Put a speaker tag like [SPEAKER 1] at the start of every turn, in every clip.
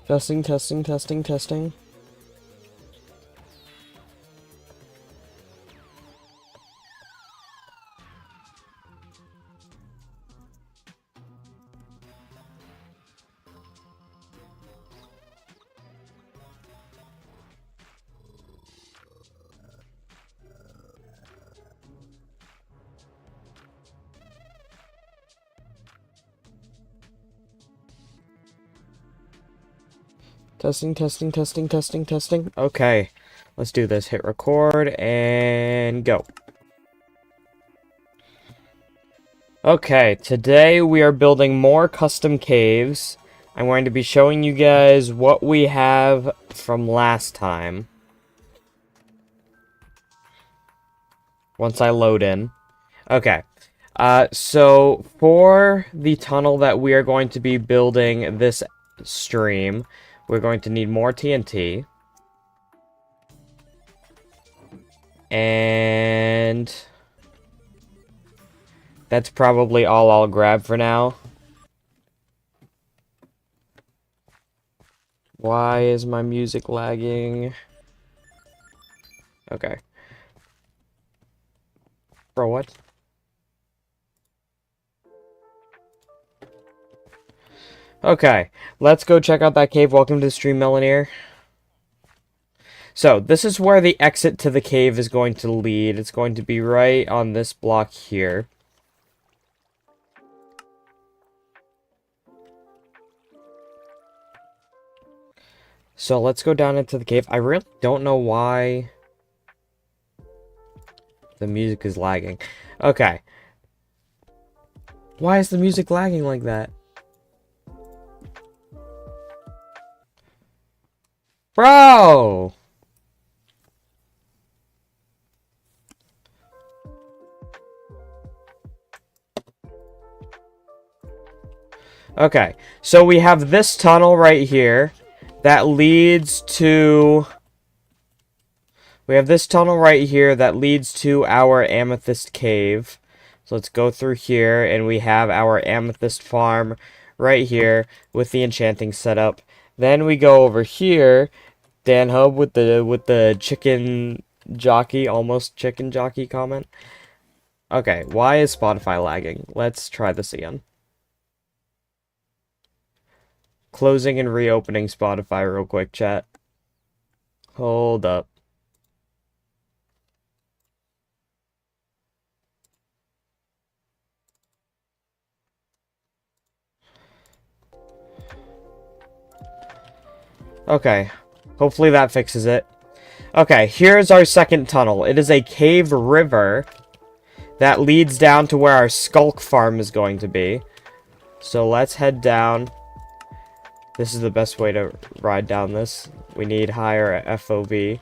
[SPEAKER 1] Testing, testing, testing, testing. Testing, testing, testing, testing, testing. Okay, let's do this. Hit record and go. Okay, today we are building more custom caves. I'm going to be showing you guys what we have from last time. Once I load in. Okay. So for the tunnel that we are going to be building this stream, we're going to need more TNT. And that's probably all I'll grab for now. Why is my music lagging? Okay. Bro, what? Okay, let's go check out that cave. Welcome to the stream, Melanier. So, this is where the exit to the cave is going to lead. It's going to be right on this block here. So, let's go down into the cave. I really don't know why the music is lagging. Okay. Why is the music lagging like that? Bro! Okay, so we have this tunnel right here that leads to... We have this tunnel right here that leads to our amethyst cave. So let's go through here, and we have our amethyst farm right here with the enchanting setup. Then we go over here, DanHub with the chicken jockey, almost chicken jockey comment. Okay, why is Spotify lagging? Let's try this again. Closing and reopening Spotify real quick, chat. Hold up. Okay, hopefully that fixes it. Okay, here's our second tunnel. It is a cave river that leads down to where our skulk farm is going to be. So let's head down. This is the best way to ride down this. We need higher FOV.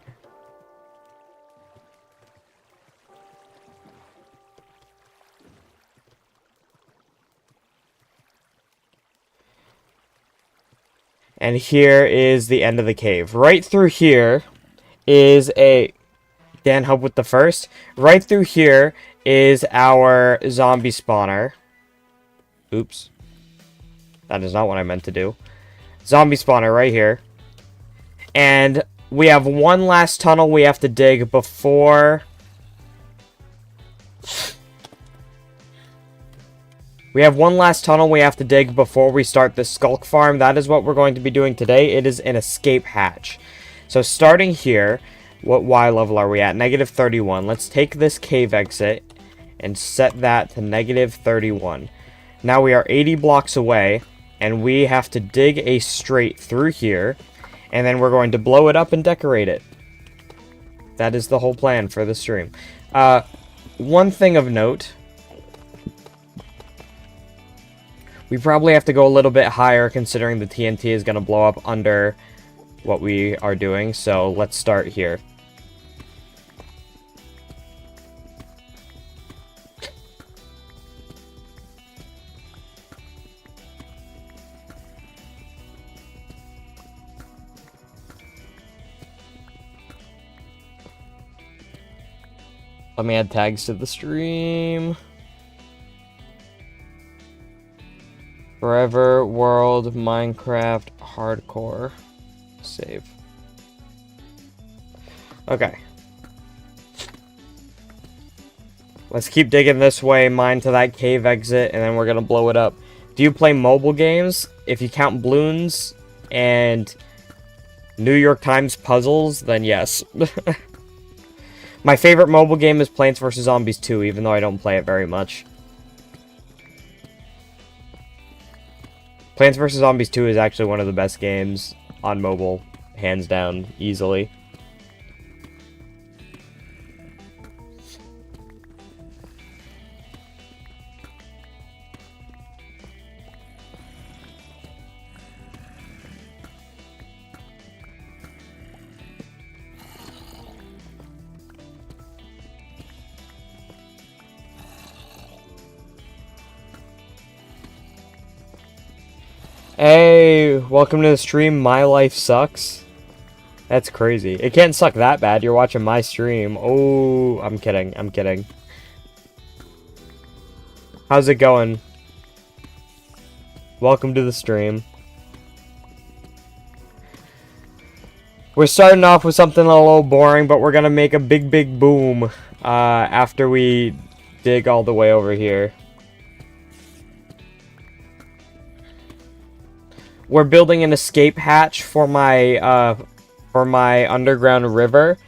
[SPEAKER 1] And here is the end of the cave. Right through here is a... DanHub with the first. Right through here is our zombie spawner. Oops. That is not what I meant to do. Zombie spawner right here. And we have one last tunnel we have to dig before... We have one last tunnel we have to dig before we start the skulk farm. That is what we're going to be doing today. It is an escape hatch. So starting here, what Y level are we at? Negative 31. Let's take this cave exit and set that to negative 31. Now we are 80 blocks away, and we have to dig a straight through here, and then we're going to blow it up and decorate it. That is the whole plan for the stream. One thing of note... We probably have to go a little bit higher considering the TNT is going to blow up under what we are doing. So let's start here. Let me add tags to the stream. Forever World Minecraft Hardcore. Save. Okay. Let's keep digging this way, mine to that cave exit, and then we're gonna blow it up. Do you play mobile games? If you count Bloons and New York Times puzzles, then yes. My favorite mobile game is Plants vs. Zombies 2, even though I don't play it very much. Plants vs. Zombies 2 is actually one of the best games on mobile, hands down, easily. Hey, welcome to the stream. My life sucks. That's crazy. It can't suck that bad. You're watching my stream. Oh, I'm kidding. I'm kidding. How's it going? Welcome to the stream. We're starting off with something a little boring, but we're gonna make a big, big boom after we dig all the way over here. We're building an escape hatch for my underground river.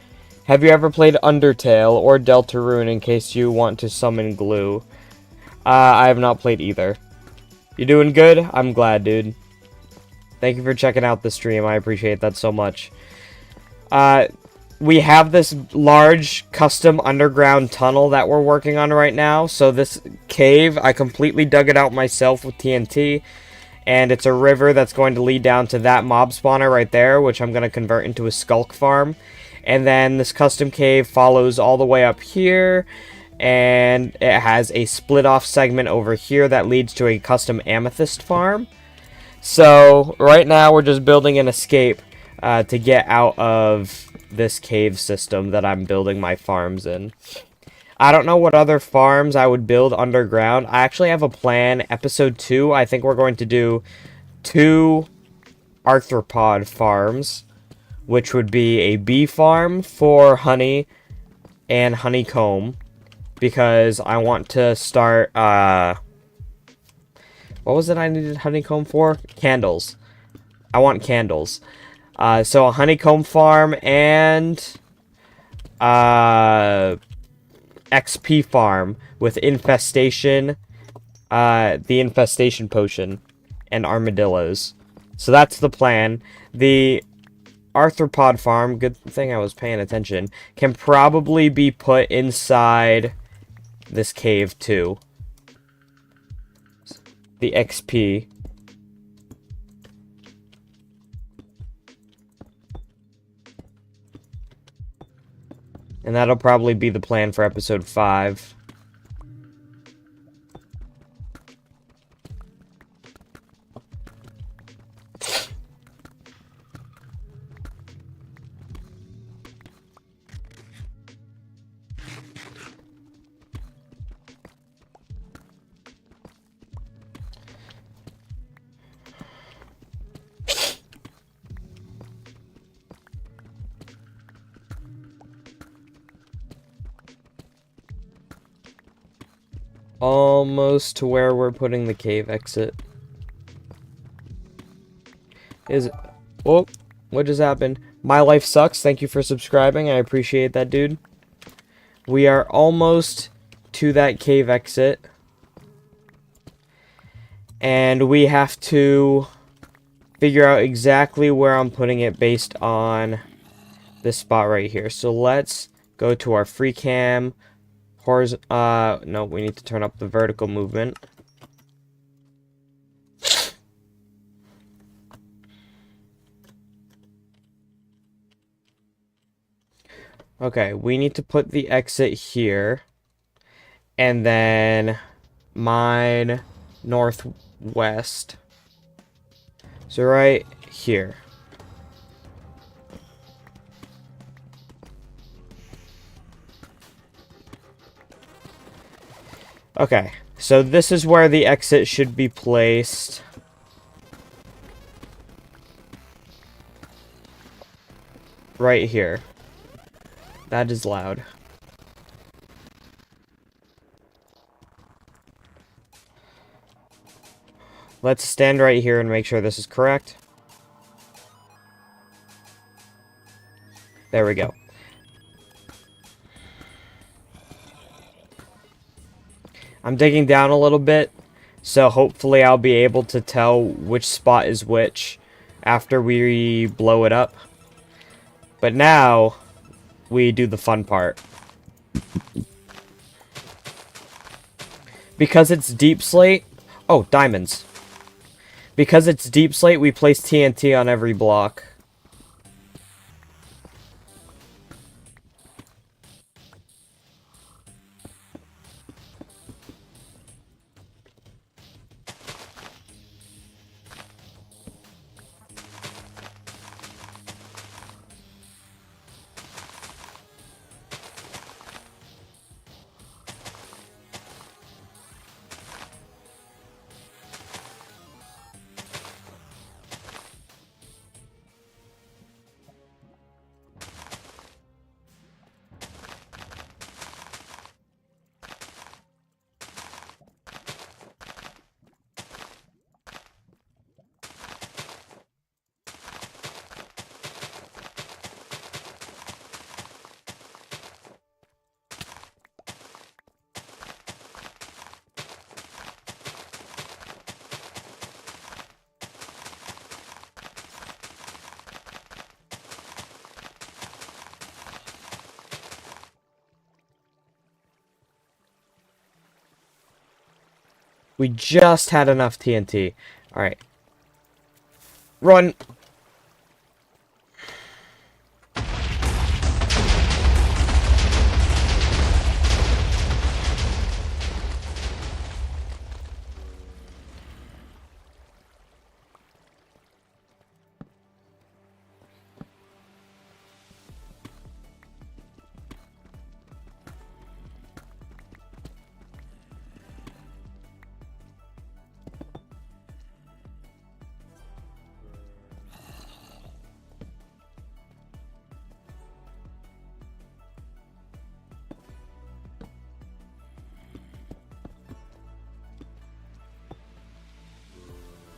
[SPEAKER 1] Have you ever played Undertale or Deltarune in case you want to summon glue? I have not played either. You doing good? I'm glad, dude. Thank you for checking out the stream. I appreciate that so much. We have this large custom underground tunnel that we're working on right now. So this cave, I completely dug it out myself with TNT. And it's a river that's going to lead down to that mob spawner right there, which I'm going to convert into a skulk farm. And then this custom cave follows all the way up here. And it has a split off segment over here that leads to a custom amethyst farm. So right now we're just building an escape to get out of this cave system that I'm building my farms in. I don't know what other farms I would build underground. I actually have a plan. Episode 2, I think we're going to do 2 arthropod farms, which would be a bee farm for honey and honeycomb, because I want to start, what was it I needed honeycomb for? Candles. I want candles. So a honeycomb farm and, XP farm with infestation, the infestation potion, and armadillos. So that's the plan. The arthropod farm, good thing I was paying attention, can probably be put inside this cave too. The XP. And that'll probably be the plan for episode 5. Almost to where we're putting the cave exit. Oh, what just happened? My life sucks. Thank you for subscribing. I appreciate that, dude. We are almost to that cave exit. And we have to figure out exactly where I'm putting it based on this spot right here. So let's go to our free cam. No, we need to turn up the vertical movement. Okay, we need to put the exit here. And then mine northwest. So right here. Okay, so this is where the exit should be placed. right here. That is loud. Let's stand right here and make sure this is correct. There we go. I'm digging down a little bit, so hopefully I'll be able to tell which spot is which after we blow it up. But now, we do the fun part. Because it's deep slate... Oh, diamonds. Because it's deep slate, we place TNT on every block. We just had enough TNT. Alright. Run!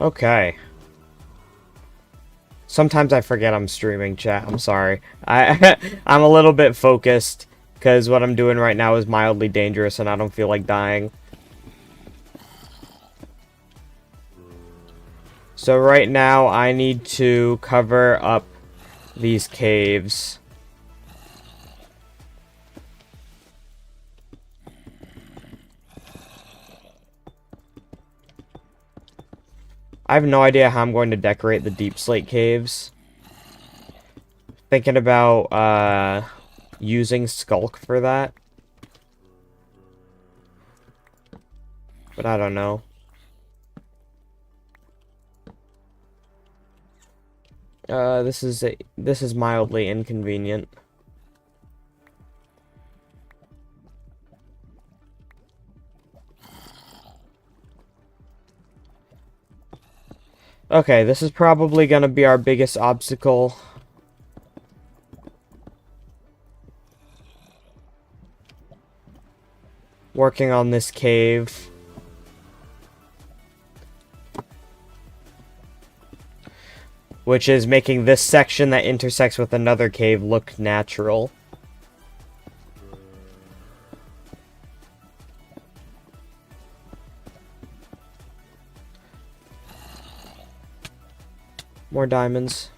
[SPEAKER 1] Okay. Sometimes I forget I'm streaming, chat. I'm sorry. I'm a little bit focused because what I'm doing right now is mildly dangerous and I don't feel like dying. So right now I need to cover up these caves. I have no idea how I'm going to decorate the deep slate caves. Thinking about using Skulk for that. But I don't know. This is mildly inconvenient. Okay, this is probably gonna be our biggest obstacle. Working on this cave. Which is making this section that intersects with another cave look natural. More diamonds.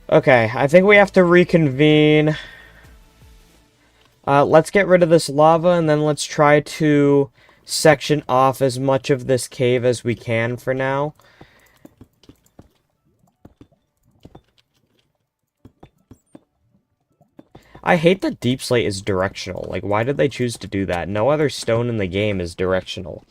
[SPEAKER 1] Okay, I think we have to reconvene. Let's get rid of this lava, and then let's try to section off as much of this cave as we can for now. I hate that deep slate is directional. Like, why did they choose to do that? No other stone in the game is directional.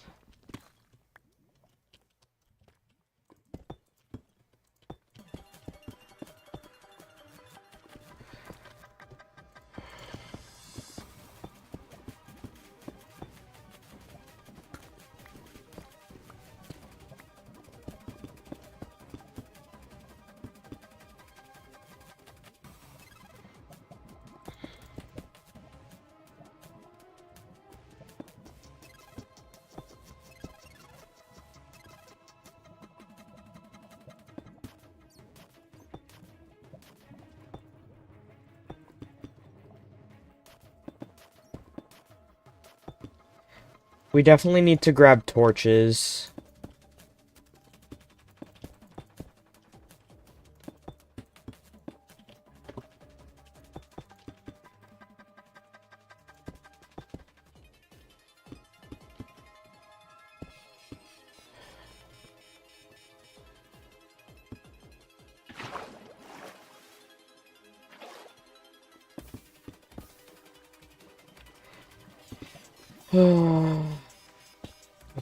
[SPEAKER 1] We definitely need to grab torches.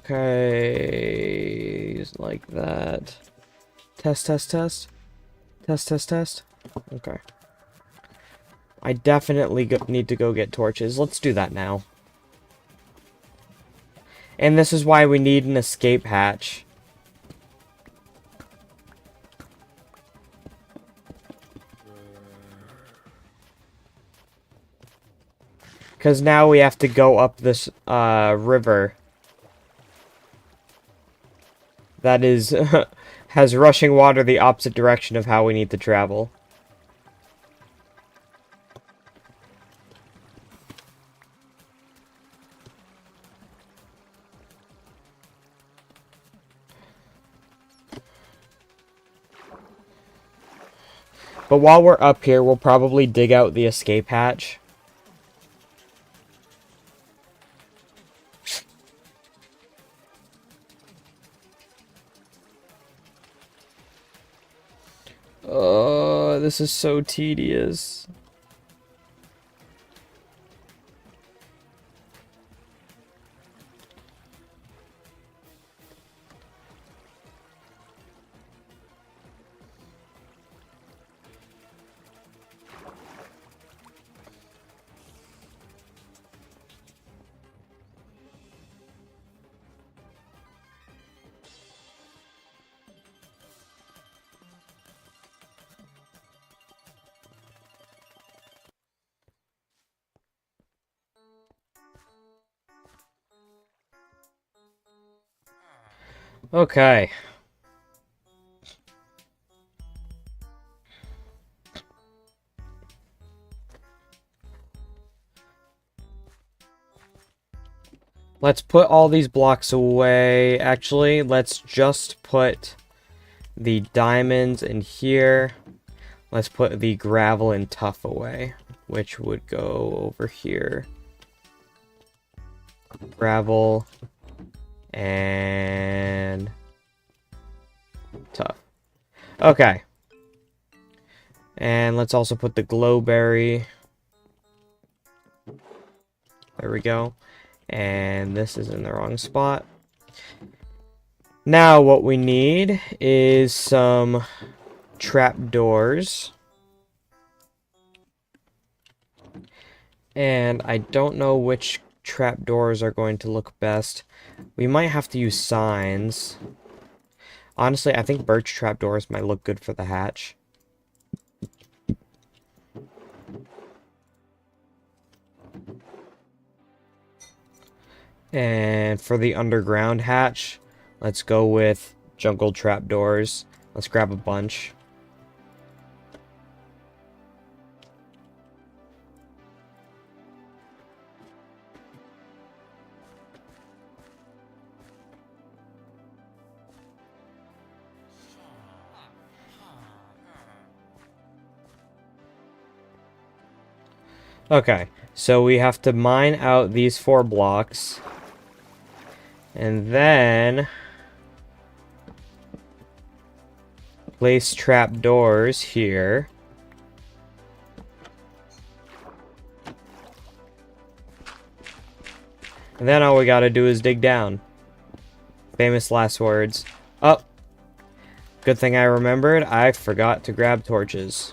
[SPEAKER 1] Okay, just like that. Test, test, test. Test, test, test. Okay. I definitely need to go get torches. Let's do that now. And this is why we need an escape hatch. Because now we have to go up this river. That is has rushing water the opposite direction of how we need to travel. But while we're up here, we'll probably dig out the escape hatch. Oh, this is so tedious. Okay. Let's put all these blocks away. Actually, let's just put the diamonds in here. Let's put the gravel and tuff away, which would go over here. Gravel and tuff. Okay. And let's also put the glowberry. There we go. And this is in the wrong spot. Now what we need is some trapdoors. And I don't know which trapdoors are going to look best. We might have to use signs. Honestly, I think birch trapdoors might look good for the hatch. And for the underground hatch, let's go with jungle trapdoors. Let's grab a bunch. Okay, so we have to mine out these 4 blocks. And then place trapdoors here. And then all we gotta do is dig down. Famous last words. Oh! Good thing I remembered. I forgot to grab torches.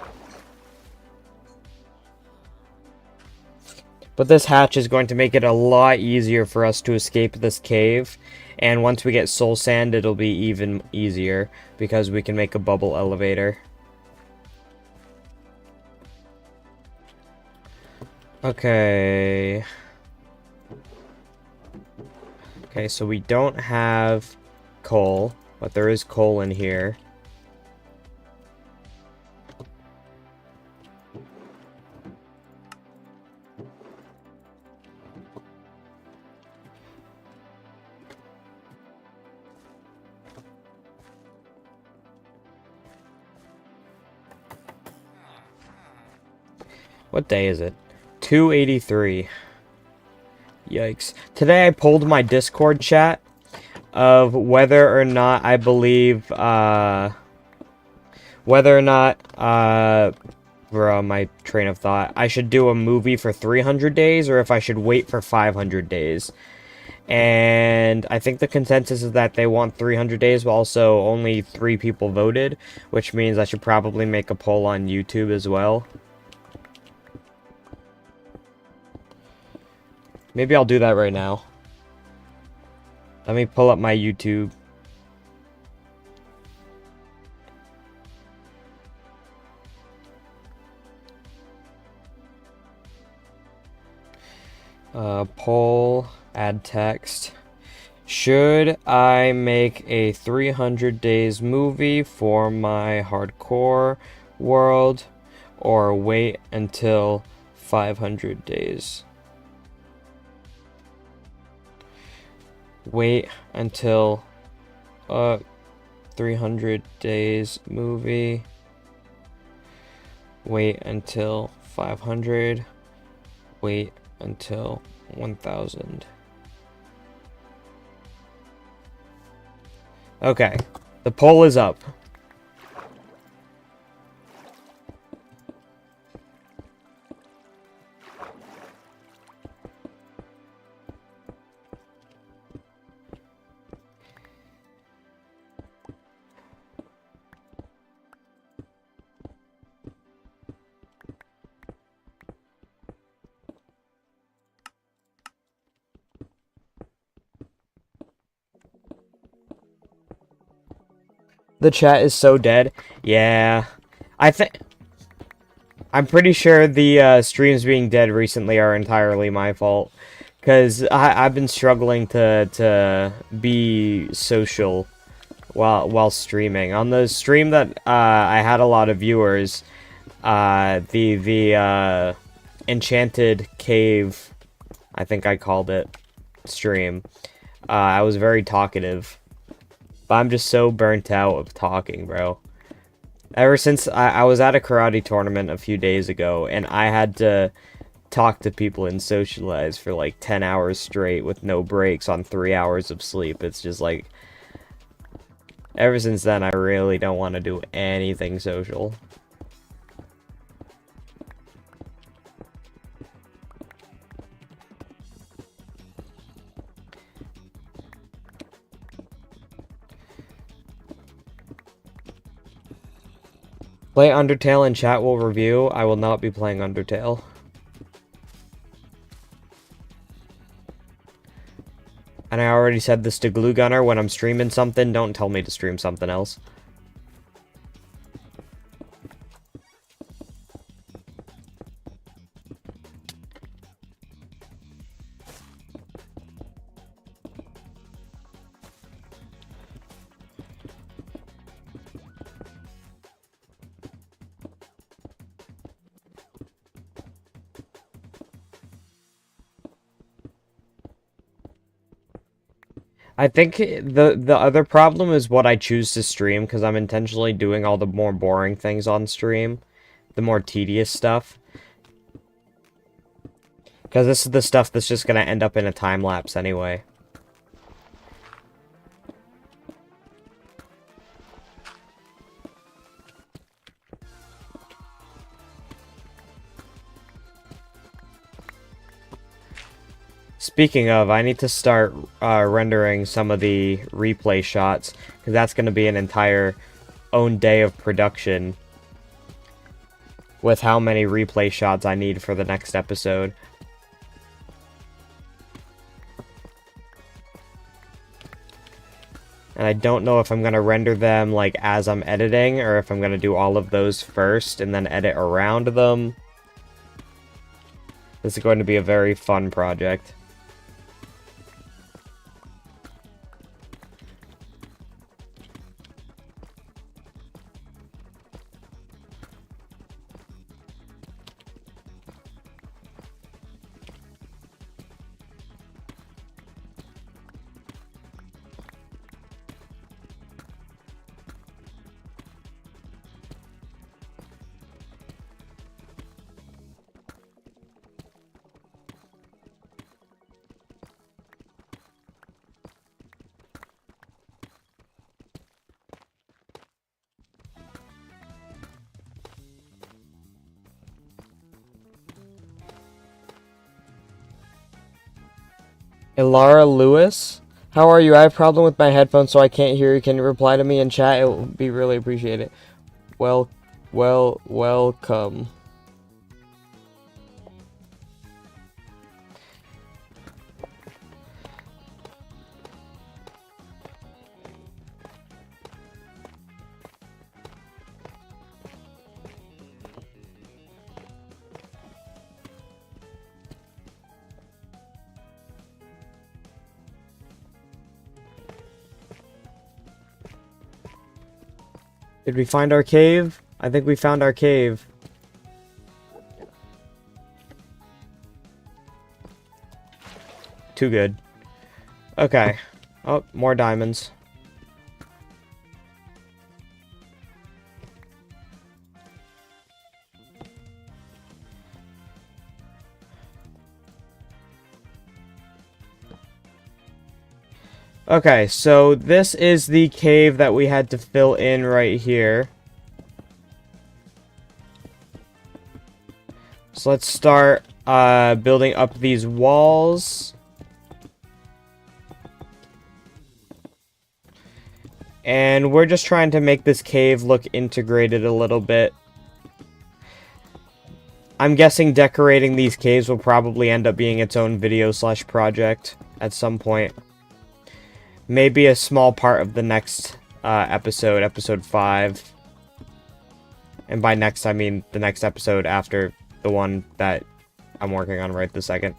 [SPEAKER 1] But this hatch is going to make it a lot easier for us to escape this cave. And once we get soul sand, it'll be even easier because we can make a bubble elevator. Okay. Okay, so we don't have coal, but there is coal in here. What day is it? 283. Yikes. Today I polled my Discord chat of whether or not I believe, whether or not, bro, my train of thought, I should do a movie for 300 days or if I should wait for 500 days. And I think the consensus is that they want 300 days, but also only 3 people voted, which means I should probably make a poll on YouTube as well. Maybe I'll do that right now. Let me pull up my YouTube. Poll, add text. Should I make a 300 days movie for my hardcore world or wait until 500 days? Wait until 300 days movie. Wait until 500. Wait until 1000. Okay, the poll is up. The chat is so dead. Yeah. I'm pretty sure the streams being dead recently are entirely my fault. Because I've been struggling to be social while streaming. On the stream that I had a lot of viewers, the Enchanted Cave, I think I called it, stream, I was very talkative. But I'm just so burnt out of talking, bro. Ever since I was at a karate tournament a few days ago, and I had to talk to people and socialize for like 10 hours straight with no breaks on 3 hours of sleep. It's just like, ever since then, I really don't want to do anything social. Play Undertale and chat will review. I will not be playing Undertale. And I already said this to Glue Gunner, when I'm streaming something, don't tell me to stream something else. I think the other problem is what I choose to stream, because I'm intentionally doing all the more boring things on stream. The more tedious stuff. Because this is the stuff that's just going to end up in a time lapse anyway. Speaking of, I need to start rendering some of the replay shots, because that's going to be an entire own day of production with how many replay shots I need for the next episode. And I don't know if I'm going to render them like as I'm editing, or if I'm going to do all of those first and then edit around them. This is going to be a very fun project. Ilara Lewis, how are you? I have a problem with my headphones, so I can't hear you. Can you reply to me in chat? It would be really appreciated. Welcome. Did we find our cave? I think we found our cave. Too good. Okay. Oh, more diamonds. Okay, so this is the cave that we had to fill in right here. So let's start building up these walls. And we're just trying to make this cave look integrated a little bit. I'm guessing decorating these caves will probably end up being its own video/project at some point. Maybe a small part of the next episode, episode 5. And by next, I mean the next episode after the one that I'm working on right this second.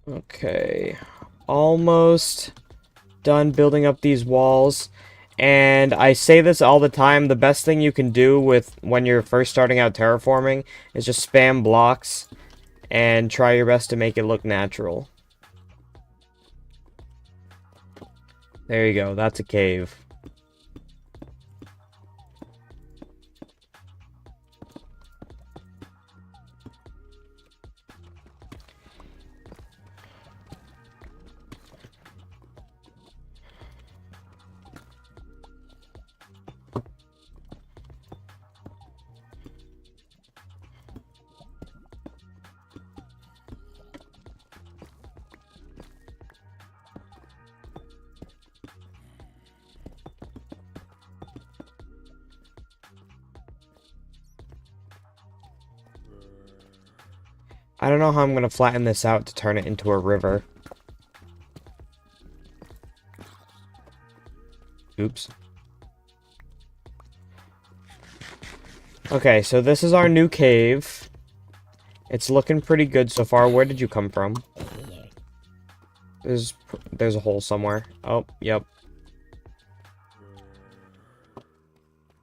[SPEAKER 1] Okay, almost done building up these walls. And I say this all the time, the best thing you can do with when you're first starting out terraforming is just spam blocks and try your best to make it look natural. There you go, that's a cave. I don't know how I'm going to flatten this out to turn it into a river. Oops. Okay, so this is our new cave. It's looking pretty good so far. Where did you come from? There's a hole somewhere. Oh, yep.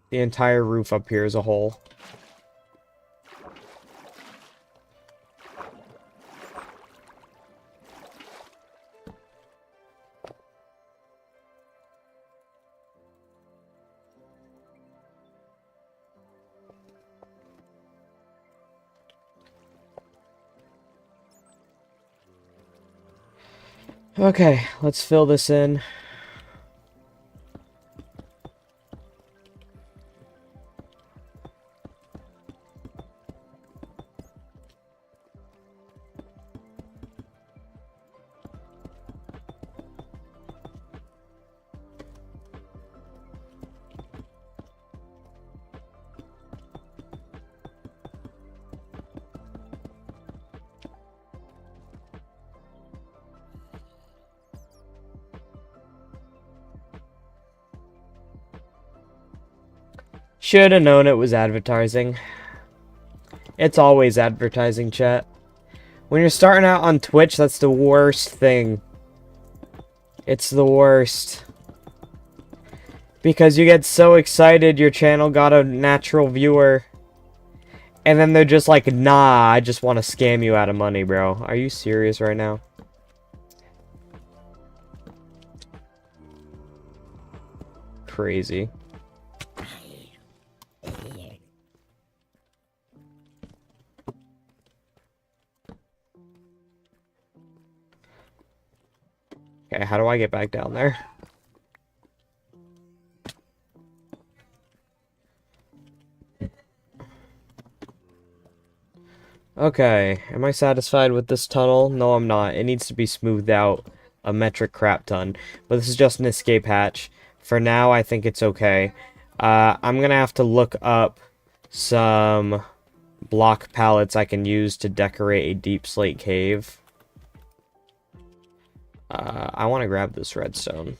[SPEAKER 1] The entire roof up here is a hole. Okay, let's fill this in. Should have known it was advertising. It's always advertising, chat. When you're starting out on Twitch, that's the worst thing. It's the worst. Because you get so excited your channel got a natural viewer. And then they're just like, nah, I just want to scam you out of money, bro. Are you serious right now? Crazy. Okay, how do I get back down there? Okay, am I satisfied with this tunnel? No, I'm not. It needs to be smoothed out a metric crap ton. But this is just an escape hatch. For now, I think it's okay. I'm gonna have to look up some block pallets I can use to decorate a deep slate cave. I want to grab this redstone.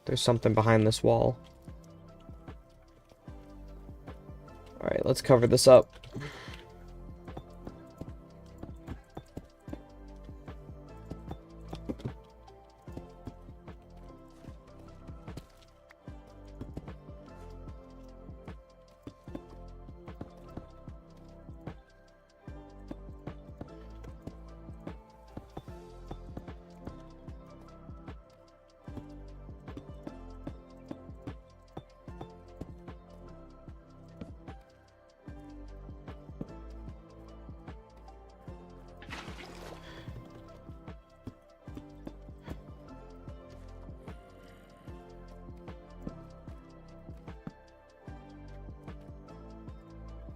[SPEAKER 1] There's something behind this wall. Alright, let's cover this up.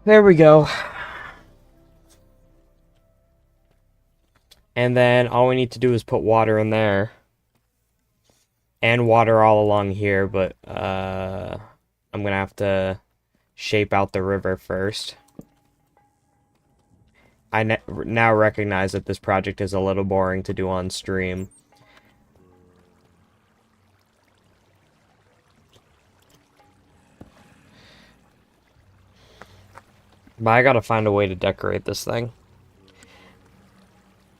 [SPEAKER 1] There we go. And then all we need to do is put water in there. And water all along here, but I'm gonna have to shape out the river first. I now recognize that this project is a little boring to do on stream. But I gotta find a way to decorate this thing.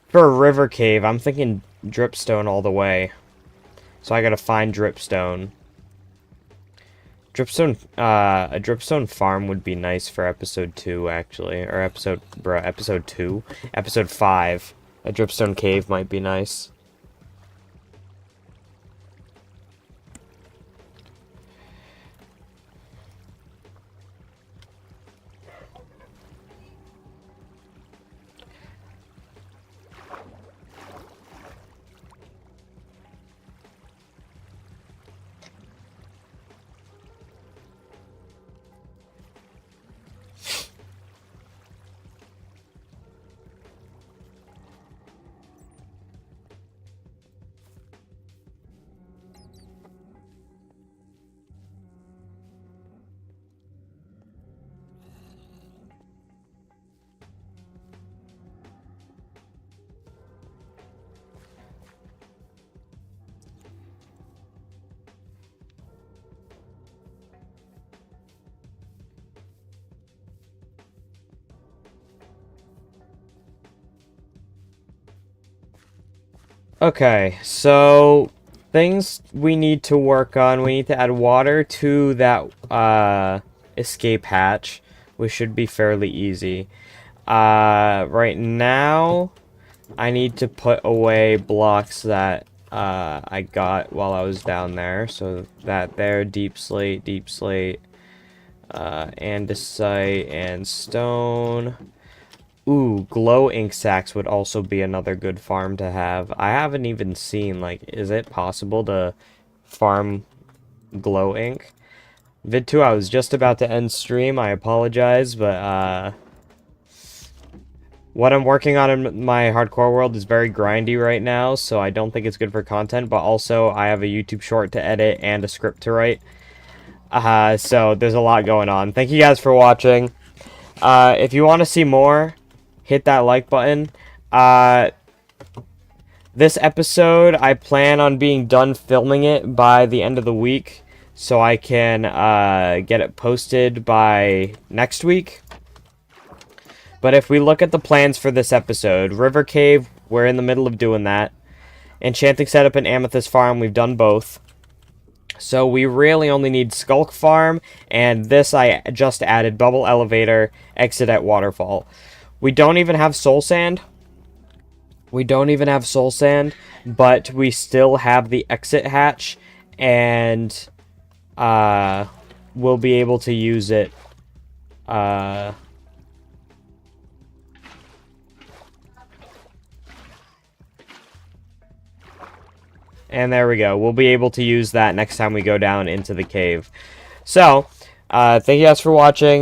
[SPEAKER 1] For a river cave, I'm thinking dripstone all the way. So I gotta find dripstone. A dripstone farm would be nice for episode 2, actually. Or episode 2? Episode 5. A dripstone cave might be nice. Okay, so things we need to work on. We need to add water to that escape hatch, which should be fairly easy. Right now, I need to put away blocks that I got while I was down there. So that there, deep slate, andesite, and stone. Ooh, glow ink sacks would also be another good farm to have. I haven't even seen, like, is it possible to farm glow ink? Vid2, I was just about to end stream, I apologize, but, what I'm working on in my hardcore world is very grindy right now, so I don't think it's good for content, but also I have a YouTube short to edit and a script to write. So there's a lot going on. Thank you guys for watching. If you want to see more, hit that like button. This episode, I plan on being done filming it by the end of the week, so I can get it posted by next week. But if we look at the plans for this episode, River Cave, we're in the middle of doing that. Enchanting Setup and Amethyst Farm, we've done both. So we really only need Skulk Farm, and this I just added, Bubble Elevator, Exit at Waterfall. We don't even have Soul Sand. But we still have the exit hatch, and we'll be able to use it. And there we go. We'll be able to use that next time we go down into the cave. So, thank you guys for watching.